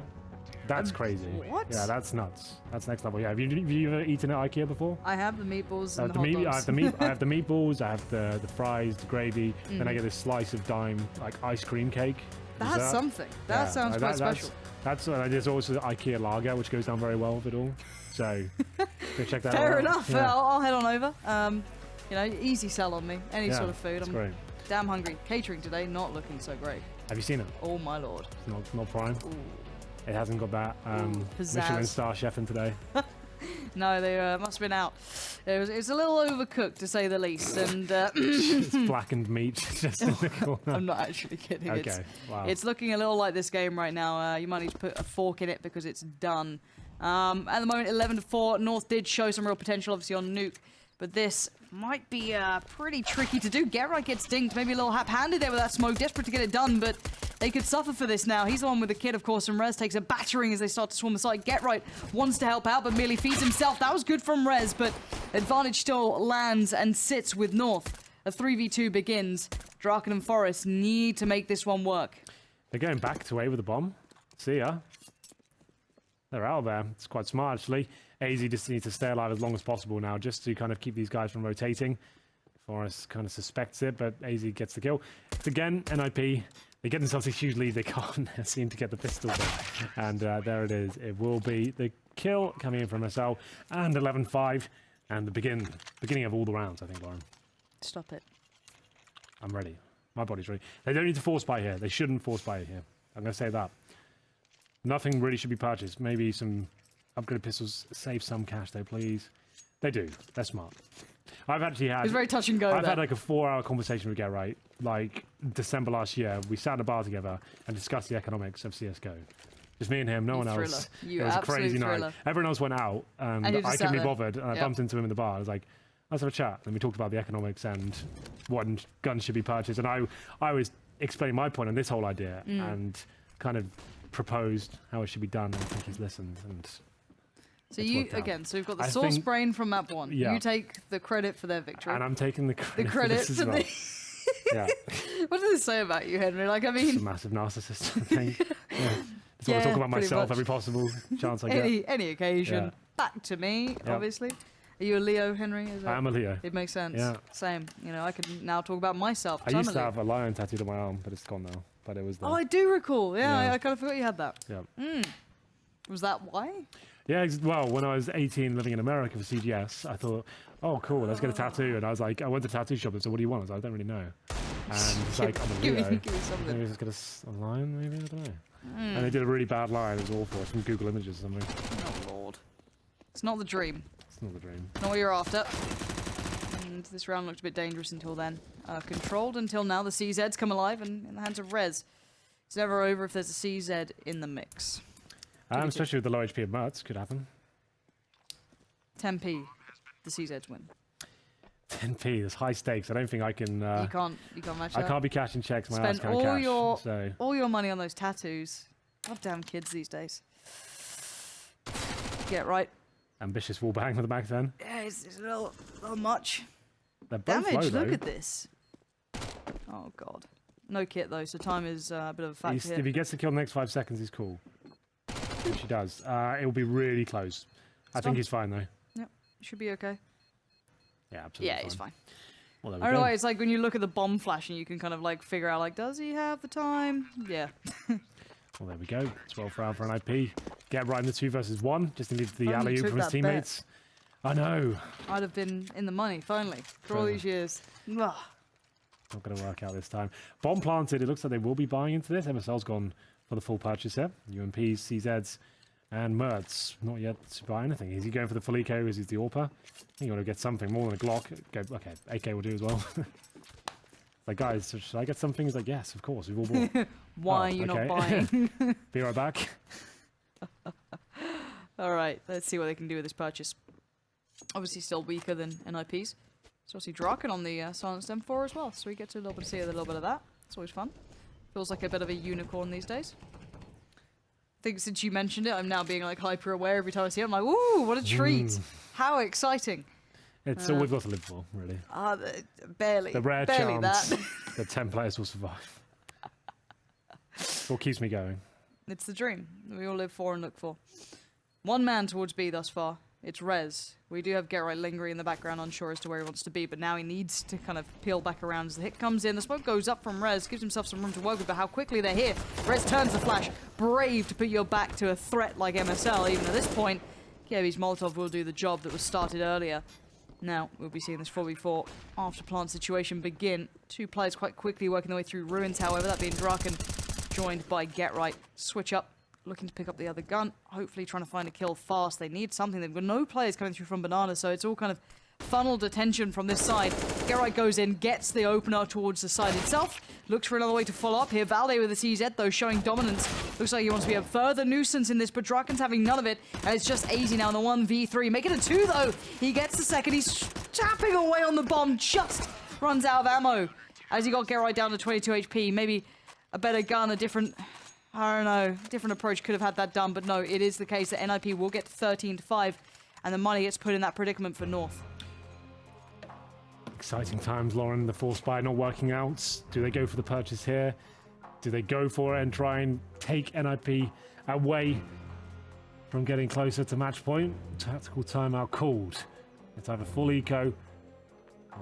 E: That's crazy.
F: What?
E: Yeah, that's nuts. That's next level. Yeah, have you ever eaten at IKEA before?
F: I have the meatballs and the
E: I
F: hot
E: have
F: dogs.
E: I have the meatballs. I have the fries, the gravy. Then I get this slice of dime like ice cream cake.
F: That's
E: dessert.
F: something. That
E: Yeah,
F: sounds quite special.
E: There's also the IKEA lager, which goes down very well with it all. So go check that out.
F: Fair enough.
E: Yeah.
F: I'll head on over. You know, easy sell on me. Any
E: Yeah,
F: sort of food.
E: it's
F: I'm
E: great.
F: damn hungry. Catering today, not looking so great.
E: Have you seen it?
F: Oh my lord.
E: It's not prime.
F: Ooh.
E: It hasn't got that
F: pizzazz.
E: Michelin star chef in today.
F: No, they must have been out. It's a little overcooked, to say the least. And
E: It's blackened meat just in the corner.
F: I'm not actually kidding.
E: Okay, wow.
F: It's looking a little like this game right now. You might need to put a fork in it because it's done. At the moment, 11-4. North did show some real potential, obviously, on Nuke. But this might be pretty tricky to do. Geralt gets dinked, maybe a little hap-handed there with that smoke. Desperate to get it done, but they could suffer for this now. He's the one with the kid, of course, and Rez takes a battering as they start to swarm the site. Get Right wants to help out, but merely feeds himself. That was good from Rez, but advantage still lands and sits with North. A 3v2 begins. Draken and Forrest need to make this one work.
E: They're going back to A with the bomb. See ya. They're out there. It's quite smart, actually. AZ just needs to stay alive as long as possible now, just to kind of keep these guys from rotating. Forrest kind of suspects it, but AZ gets the kill. It's again NIP. They get themselves a huge lead. They can't seem to get the pistol there. And there it is. It will be the kill coming in from SL. And 11-5. And the beginning of all the rounds, I think, Lauren.
F: Stop it.
E: I'm ready. My body's ready. They don't need to force buy here. They shouldn't force buy here. I'm going to say that. Nothing really should be purchased. Maybe some upgraded pistols. Save some cash, though, please. They do. They're smart. I've actually had...
F: It's very touch and go.
E: I've had like a 4-hour conversation with Get Right. Like December last year, we sat in a bar together and discussed the economics of CS:GO. Just me and him, no one else.
F: You
E: It was a crazy
F: absolute
E: night. Everyone else went out, and
F: you just
E: I
F: sat
E: couldn't be
F: there.
E: bothered. And I
F: Yep.
E: bumped into him in the bar. I was like, let's have a chat. And we talked about the economics and what guns should be purchased. And I always explained my point on this whole idea and kind of proposed how it should be done. And I think he's listened. And
F: So
E: it's
F: you
E: worked out.
F: again. So we've got the
E: I
F: source
E: think-
F: brain from map 1.
E: Yeah.
F: You take the credit for their victory.
E: I'm taking the
F: the
E: credit,
F: credit
E: for this
F: for
E: as well.
F: the.
E: Yeah,
F: What does this say about you, Henry? Like, I
E: just a
F: mean,
E: massive narcissist. I think. Yeah. Just want to
F: Yeah,
E: talk about
F: pretty
E: myself
F: much.
E: every possible chance I get.
F: any occasion.
E: Yeah.
F: Back to me,
E: Yeah.
F: obviously. Are you a Leo, Henry? Is
E: I am a Leo.
F: It makes sense.
E: Yeah.
F: Same. You know, I can now talk about myself.
E: I
F: 'cause I'm
E: used
F: a
E: to
F: Leo.
E: have a lion tattooed on my arm, but it's gone now. But it was there.
F: Oh, I do recall. Yeah,
E: Yeah.
F: I kind of forgot you had that.
E: Yeah.
F: Was that why?
E: Yeah, well, when I was 18 living in America for CGS, I thought, oh, cool, let's get a tattoo. And I was like, I went to a tattoo shop and said, what do you want? I was like, I don't really know. And it's like, I'm a
F: Give me
E: Leo.
F: something.
E: Maybe just get a lion, maybe? I don't know. And they did a really bad line. It was awful. It's from Google Images or something.
F: Oh, Lord. It's not the dream.
E: It's not the dream.
F: Not what you're after. And this round looked a bit dangerous until then. Controlled until now. The CZ's come alive and in the hands of Rez. It's never over if there's a CZ in the mix.
E: Especially with the low HP of Mertz, could happen.
F: 10p. The CZ's win.
E: 10p, there's high stakes. I don't think I can...
F: You can't match
E: I
F: that.
E: can't be cashing checks. My ass
F: Spend
E: can't
F: all
E: cash.
F: your
E: So,
F: all your money on those tattoos. Goddamn kids these days. Get right.
E: ambitious wall bang with the back 10.
F: Yeah, it's a little much.
E: They're both
F: Damage,
E: low,
F: look
E: though.
F: at this. Oh, God. No kit, though, so time is a bit of a factor
E: If
F: here.
E: he gets the kill in the next 5 seconds, he's cool. Which he does. It will be really close. I think he's fine, though.
F: Yep, should be okay.
E: Yeah, absolutely
F: Yeah, he's fine.
E: Well, there
F: I
E: we
F: don't know,
E: go.
F: it's like when you look at the bomb flash and you can kind of like figure out, like, does he have the time? Yeah.
E: Well, there we go. 12 round for an IP. Get right in the 2 versus 1. Just needed the
F: Only
E: alley-oop
F: took
E: from his
F: that
E: teammates. I know.
F: I'd have been in the money, finally, for all
E: Finally.
F: these years. Ugh.
E: Not going to work out this time. Bomb planted. It looks like they will be buying into this. MSL's gone for the full purchase here. UMPs, CZs, and Mertz. Not yet to buy anything. Is he going for the full eco? Is he the AWPer? I think you want to get something more than a Glock. Go, okay, AK will do as well. Like, guys, should I get something? He's like, yes, of course. We've all bought.
F: Why
E: Oh,
F: are you not
E: okay.
F: buying?
E: Be right back.
F: All right, let's see what they can do with this purchase. Obviously still weaker than NIPs. So obviously Draken on the Silenced M4 as well, so we get to see a little bit of that. It's always fun. Feels like a bit of a unicorn these days. I think since you mentioned it, I'm now being like hyper aware every time I see it. I'm like, ooh, what a treat! How exciting!
E: It's all we've got to live for, really.
F: Barely.
E: The rare
F: barely
E: chance
F: that.
E: that 10 players will survive. What keeps me going.
F: It's the dream that we all live for and look for. One man towards B thus far. It's Rez. We do have Get Right lingering in the background, unsure as to where he wants to be, but now he needs to kind of peel back around as the hit comes in. The smoke goes up from Rez, gives himself some room to work with, but how quickly they're here. Rez turns the flash. Brave to put your back to a threat like MSL. Even at this point, Kevy's Molotov will do the job that was started earlier. Now, we'll be seeing this 4v4 after plant situation begin. 2 players quite quickly working their way through ruins, however, that being Draken, joined by Get Right. Switch up, looking to pick up the other gun, hopefully trying to find a kill fast. They need something. They've got no players coming through from Banana, so it's all kind of funneled attention from this side. Get Right goes in, gets the opener towards the side itself, looks for another way to follow up here. Valde with the CZ, though, showing dominance. Looks like he wants to be a further nuisance in this, but Draken's having none of it, and it's just easy now in the 1v3. Make it a 2, though. He gets the second. He's tapping away on the bomb, just runs out of ammo as he got Get Right down to 22 HP. Maybe a better gun, a different... I don't know, different approach could have had that done, but no, it is the case that NIP will get 13-5, and the money gets put in that predicament for North.
E: Exciting times, Lauren. The force buy not working out. Do they go for the purchase here? Do they go for it and try and take NIP away from getting closer to match point? Tactical timeout called. It's either full eco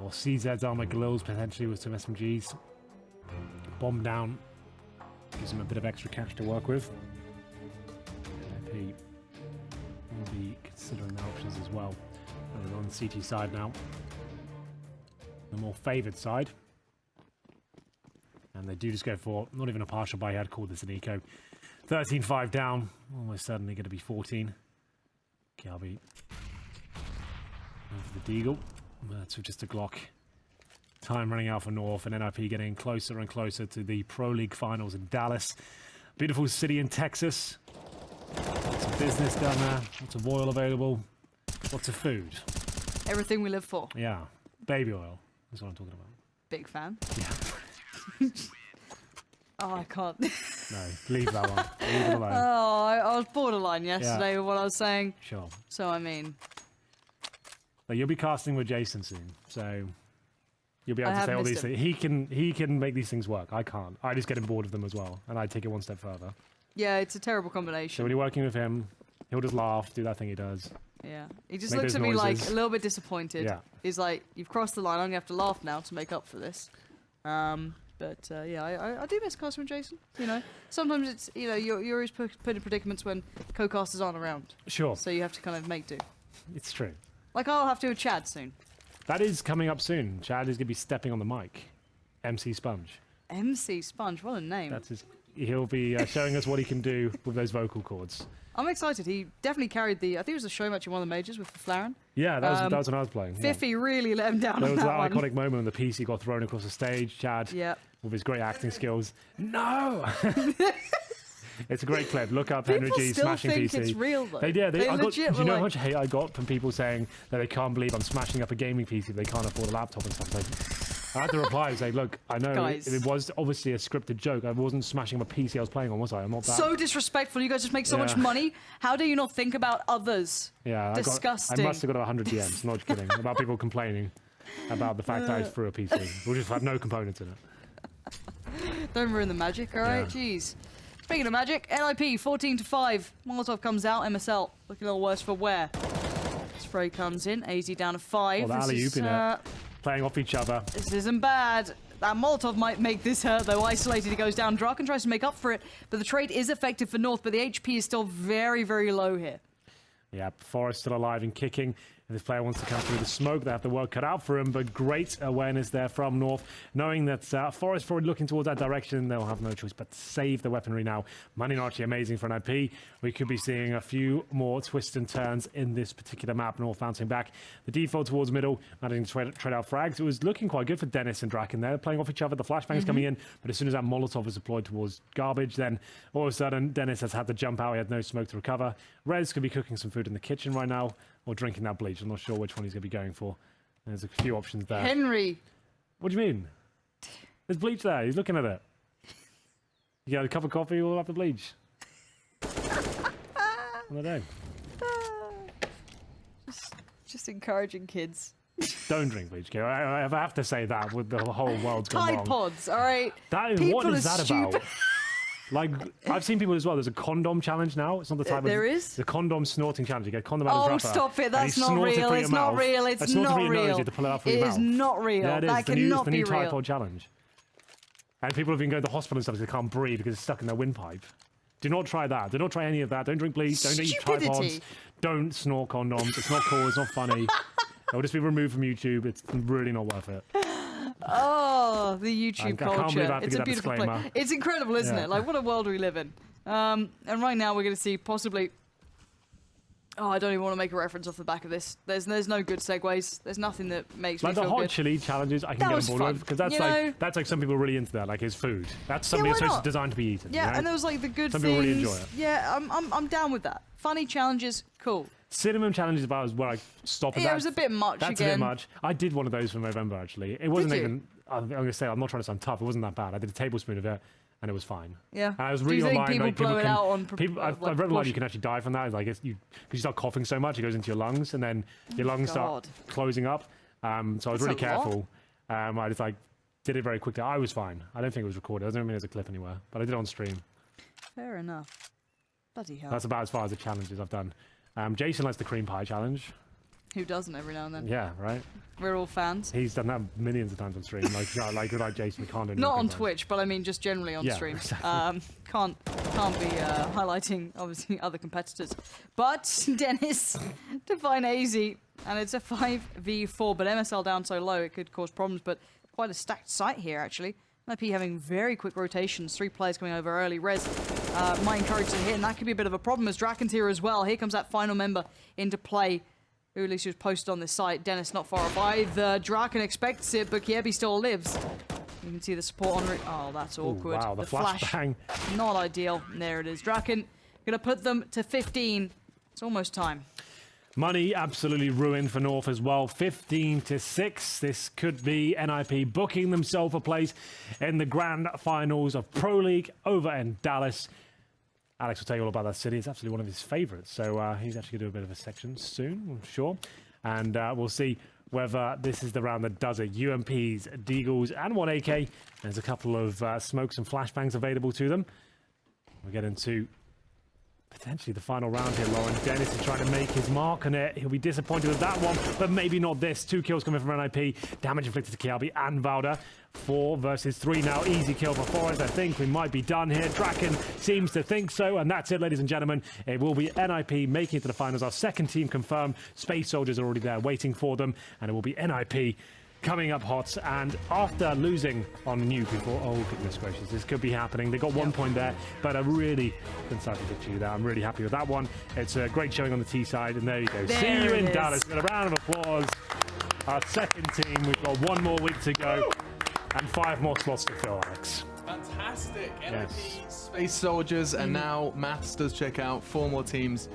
E: or CZ's armor Galils potentially with some SMGs. Bomb down. Gives them a bit of extra cash to work with. NIP will be considering their options as well. They're on the CT side now. The more favoured side. And they do just go for not even a partial buy. He had called this an eco. 13-5 down. Almost certainly going to be 14. Galby. For the Deagle. That's just a Glock. Time running out for North, and NIP getting closer and closer to the Pro League finals in Dallas. Beautiful city in Texas. Lots of business down there. Lots of oil available. Lots of food.
F: Everything we live for.
E: Yeah. Baby oil. That's what I'm talking about.
F: Big fan.
E: Yeah.
F: Oh, I can't.
E: No, leave that one. Leave it alone.
F: Oh, I was borderline yesterday with what I was saying.
E: Sure.
F: So, I mean...
E: But you'll be casting with Jason soon, so you'll be able
F: I
E: to
F: have
E: say all
F: missed
E: these things. He can make these things work. I can't. I just get bored of them as well, and I take it one step further.
F: Yeah, it's a terrible
E: So
F: combination.
E: when you're working with him, he'll just laugh, do that thing he does.
F: Yeah. He just
E: Make
F: looks
E: those
F: at me like
E: noises.
F: a little bit disappointed.
E: Yeah.
F: He's like, you've crossed the line. I'm going to have to laugh now to make up for this. Yeah, I do miss casting with Jason. You know, sometimes it's, you know, you're always put in predicaments when co-casters aren't around.
E: Sure,
F: So you have to kind of make do.
E: it's true.
F: Like I'll have to with Chad soon.
E: That is coming up soon. Chad is going to be stepping on the mic. MC Sponge.
F: MC Sponge, what a name.
E: That's his. He'll be showing us what he can do with those vocal cords.
F: I'm excited. He definitely carried the, I think it was a show match in one of the majors with Flaren.
E: Yeah, that was when I was playing. Yeah.
F: Fiffy really let him down
E: There
F: on
E: was
F: that
E: that
F: one.
E: iconic moment when the PC got thrown across the stage. Chad,
F: Yeah.
E: with his great acting skills. No! It's a great clip. Look up Henry
F: People
E: G
F: still
E: smashing
F: think
E: PC.
F: it's real though.
E: They
F: They
E: I got,
F: legit
E: do you
F: were
E: know
F: like-
E: how much hate I got from people saying that they can't believe I'm smashing up a gaming PC if they can't afford a laptop and stuff? Like, I had to reply and say, look, I know
F: Guys.
E: it was obviously a scripted joke. I wasn't smashing up a PC I was playing on, was I? I'm not that.
F: So disrespectful. You guys just make so much
E: Yeah.
F: money. How do you not think about others?
E: yeah,
F: disgusting.
E: I must have got 100 DMs, not kidding, about people complaining about the fact that I threw a PC, which just had no components in it.
F: Don't ruin the magic, all right?
E: Yeah.
F: Jeez. Speaking of magic, NIP 14-5. Molotov comes out. MSL looking a little worse for wear. Spray comes in. AZ down to 5.
E: Well, the
F: This
E: alley-oop
F: is,
E: in it. Playing off each other.
F: this isn't bad. That Molotov might make this hurt, though. Isolated, he goes down. Draken tries to make up for it, but the trade is effective for North, but the HP is still very, very low here.
E: Yeah, Forrest still alive and kicking. If this player wants to come through the smoke, they have the work cut out for him, but great awareness there from North, knowing that Forrest forward looking towards that direction, they'll have no choice but to save the weaponry now. Money Archie amazing for an IP. We could be seeing a few more twists and turns in this particular map. North bouncing back. The default towards middle, managing to trade out frags. It was looking quite good for Dennis and Draken there, playing off each other. The flashbangs coming in, but as soon as that Molotov is deployed towards garbage, then all of a sudden Dennis has had to jump out. He had no smoke to recover. Rez could be cooking some food in the kitchen right now, or drinking that bleach. I'm not sure which one he's going to be going for. There's a few options there.
F: Henry.
E: What do you mean? There's bleach there. He's looking at it. You got a cup of coffee, we'll have the bleach. I don't know.
F: Just encouraging kids.
E: Don't drink bleach, Kate. I have to say that with the whole world's gone
F: Tide
E: wrong.
F: Pods, all right?
E: That is,
F: People
E: what is
F: are
E: that
F: stupid.
E: about? Like, I've seen people as well. There's a condom challenge now. It's not the type of...
F: There is?
E: The condom snorting challenge. You get a condom out of
F: Oh,
E: his wrapper.
F: stop it.
E: and
F: That's
E: you
F: not
E: snort it
F: real.
E: through
F: It's
E: your
F: not
E: mouth.
F: real. It's
E: And snort it
F: not
E: through your nose,
F: real.
E: you have to pull it out through
F: It
E: your
F: is
E: mouth.
F: not real.
E: Yeah, it is.
F: That
E: It's
F: cannot
E: the
F: be
E: new
F: real.
E: tripod challenge. And people have been going to the hospital and stuff because they can't breathe because it's stuck in their windpipe. Do not try that. Do not try any of that. Don't drink bleach. Don't eat
F: Stupidity.
E: tripods. Don't snort condoms. It's not cool. It's not funny. It'll just be removed from YouTube. It's really not worth it.
F: Oh, the YouTube
E: I can't believe
F: culture.
E: I have to
F: It's
E: give
F: a
E: that
F: beautiful
E: disclaimer.
F: place. It's incredible, isn't
E: Yeah.
F: it? Like, what a world we live in. And right now we're going to see possibly... Oh, I don't even want to make a reference off the back of this. There's no good segues. There's nothing that makes
E: Like
F: me
E: the
F: feel
E: hot
F: good.
E: chili challenges, I
F: That
E: can get
F: was
E: on board
F: fun.
E: with because that's
F: You
E: like
F: know?
E: that's like some people are really into that. Like it's food. That's something
F: why
E: that's supposed
F: not?
E: to designed to be eaten.
F: Yeah,
E: you know?
F: and there was like the good
E: Some
F: things.
E: people really enjoy it.
F: Yeah, I'm down with that. Funny challenges, cool.
E: Cinnamon challenges about where I stop.
F: Yeah, it was a bit much
E: That's
F: again.
E: a bit much. I did one of those for November actually. It wasn't
F: you?
E: even. I'm going to say I'm not trying to sound tough. It wasn't that bad. I did a tablespoon of it, and it was fine.
F: Yeah.
E: And I was
F: Do
E: reading
F: you think
E: online
F: people
E: like
F: blow it
E: can,
F: out on
E: people. I've
F: like,
E: read online you
F: portion?
E: can actually die from that. Like because you start coughing so much, it goes into your lungs, and then your lungs start
F: God.
E: closing up. So I was
F: That's
E: really
F: a lot.
E: careful. I just like did it very quickly. I was fine. I don't think it was recorded. I don't mean there's a clip anywhere, but I did it on stream.
F: Fair enough. Bloody hell.
E: That's about as far as the challenges I've done. Jason likes the cream pie challenge.
F: Who doesn't every now and then?
E: Yeah, right.
F: We're all fans.
E: He's done that millions of times on stream. Like Jason, we can't do
F: Not
E: no
F: on
E: cream pies.
F: Twitch, but I mean just generally on
E: Yeah,
F: stream.
E: exactly.
F: Can't be highlighting obviously other competitors. But Dennis to find AZ, and it's a 5v4. But MSL down so low, it could cause problems. But quite a stacked site here actually. NIP having very quick rotations. 3 players coming over early. Rez might encourage the hit, and that could be a bit of a problem as Draken's here as well. Here comes that final member into play, who at least was posted on this site. Dennis not far off either. Draken expects it, but Kiebi still lives. You can see the support on... Oh, that's awkward.
E: Wow, the
F: flash.
E: bang.
F: Not ideal. There it is. Draken gonna put them to 15. It's almost time.
E: Money absolutely ruined for North as well. 15-6. This could be NIP booking themselves a place in the grand finals of Pro League over in Dallas. Alex will tell you all about that city. It's absolutely one of his favorites. So he's actually going to do a bit of a section soon, I'm sure. And we'll see whether this is the round that does it. UMPs, Deagles, and 1AK. There's a couple of smokes and flashbangs available to them. We'll get into potentially the final round here, Lauren. Dennis is trying to make his mark on it. He'll be disappointed with that one, but maybe not this. 2 kills coming from NIP. Damage inflicted to Kiabi and Valda. 4 versus 3 now. Easy kill for Forrest. I think we might be done here. Draken seems to think so, and that's it, ladies and gentlemen. It will be NIP making it to the finals. Our second team confirmed. Space Soldiers are already there waiting for them, and it will be NIP coming up hot. And after losing on Nuke before, oh goodness gracious, this could be happening. They got 1 point there, but a really concise victory there. I'm really happy with that one. It's a great showing on the T side, and there you go. See you in Dallas. Got a round of applause. Our second team. We've got 1 more week to go, and 5 more slots to fill, Alex.
B: Fantastic.
E: Yes.
B: NIP, Space Soldiers, and now Maths does check out 4 more teams.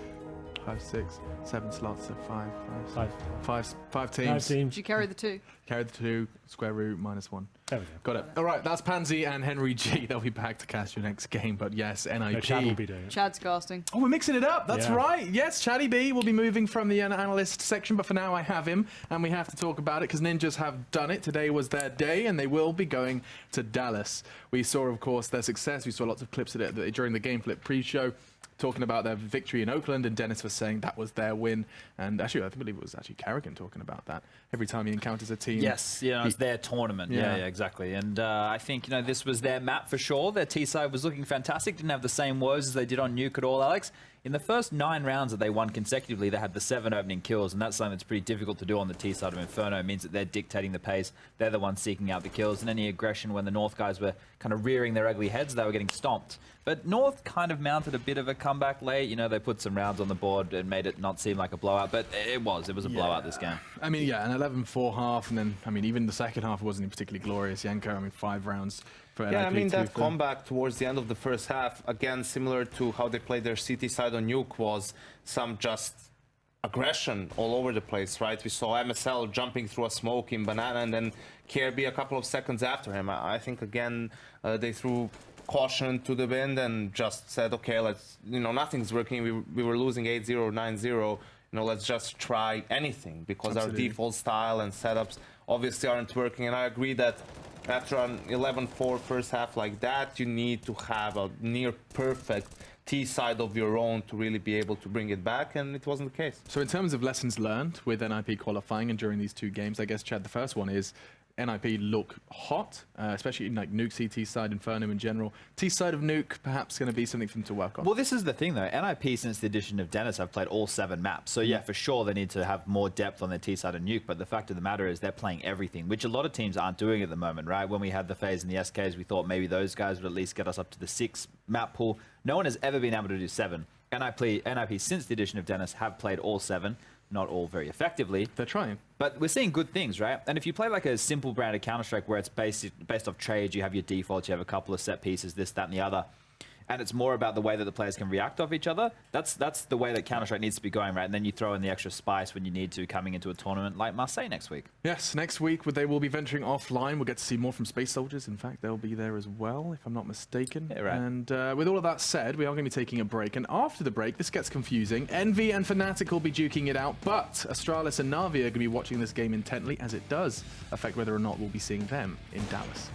B: 5, 6, 7 slots, so 5 teams.
F: Did you carry the 2?
B: Carry the 2, square root, -1.
E: There we go.
B: Got it. All right, that's Pansy and Henry G. They'll be back to cast your next game, but yes, NIP.
E: No, Chad will be doing it.
F: Chad's casting.
B: Oh, we're mixing it up. That's
E: Yeah.
B: right. Yes, Chatty B will be moving from the analyst section, but for now I have him, and we have to talk about it because Ninjas have done it. Today was their day, and they will be going to Dallas. We saw, of course, their success. We saw lots of clips of it during the Game Flip pre-show, talking about their victory in Oakland, and Dennis was saying that was their win. And actually, I believe it was actually Carrigan talking about that. Every time he encounters a team.
C: Yes, it's their tournament. Yeah, exactly. And I think, this was their map for sure. Their T-side was looking fantastic. Didn't have the same woes as they did on Nuke at all, Alex. In the first 9 rounds that they won consecutively, they had the 7 opening kills, and that's something that's pretty difficult to do on the T side of Inferno. It means that they're dictating the pace. They're the ones seeking out the kills, and any aggression when the North guys were kind of rearing their ugly heads, they were getting stomped. But North kind of mounted a bit of a comeback late. They put some rounds on the board and made it not seem like a blowout, but it was a blowout this game.
B: I mean, yeah, an 11-4 half, and then, even the second half wasn't particularly glorious. Yanko, 5 rounds.
D: Yeah, that comeback towards the end of the first half, again, similar to how they played their CT side on Nuke, was some just aggression all over the place, right? We saw MSL jumping through a smoke in Banana, and then KRB a couple of seconds after him. I think, again, they threw caution to the wind and just said, okay, let's, nothing's working. We were losing 8-0, 9-0. Let's just try anything, because
B: Absolutely.
D: Our default style and setups obviously aren't working. And I agree that after an 11-4 first half like that, you need to have a near perfect T side of your own to really be able to bring it back, and it wasn't the case.
B: So in terms of lessons learned with NIP qualifying and during these 2 games, I guess, Chad, the first one is NIP look hot, especially in Nuke CT side, Inferno in general. T side of Nuke, perhaps going to be something for them to work on.
C: Well, this is the thing, though. NIP, since the addition of Dennis, have played all 7 maps. So, yeah, for sure, they need to have more depth on their T side of Nuke. But the fact of the matter is they're playing everything, which a lot of teams aren't doing at the moment, right? When we had the phase in the SKs, we thought maybe those guys would at least get us up to the 6 map pool. No one has ever been able to do 7. NIP, since the addition of Dennis, have played all 7. Not all very effectively.
B: They're trying.
C: But we're seeing good things, right? And if you play like a simple branded Counter-Strike where it's based off trades, you have your defaults, you have a couple of set pieces, this, that, and the other, and it's more about the way that the players can react off each other, that's the way that Counter-Strike needs to be going, right? And then you throw in the extra spice when you need to coming into a tournament like Marseille next week.
B: Yes, next week they will be venturing offline. We'll get to see more from Space Soldiers. In fact, they'll be there as well, if I'm not mistaken.
C: Yeah, right.
B: And with all of that said, we are going to be taking a break. And after the break, this gets confusing. Envy and Fnatic will be duking it out, but Astralis and Navi are going to be watching this game intently, as it does affect whether or not we'll be seeing them in Dallas.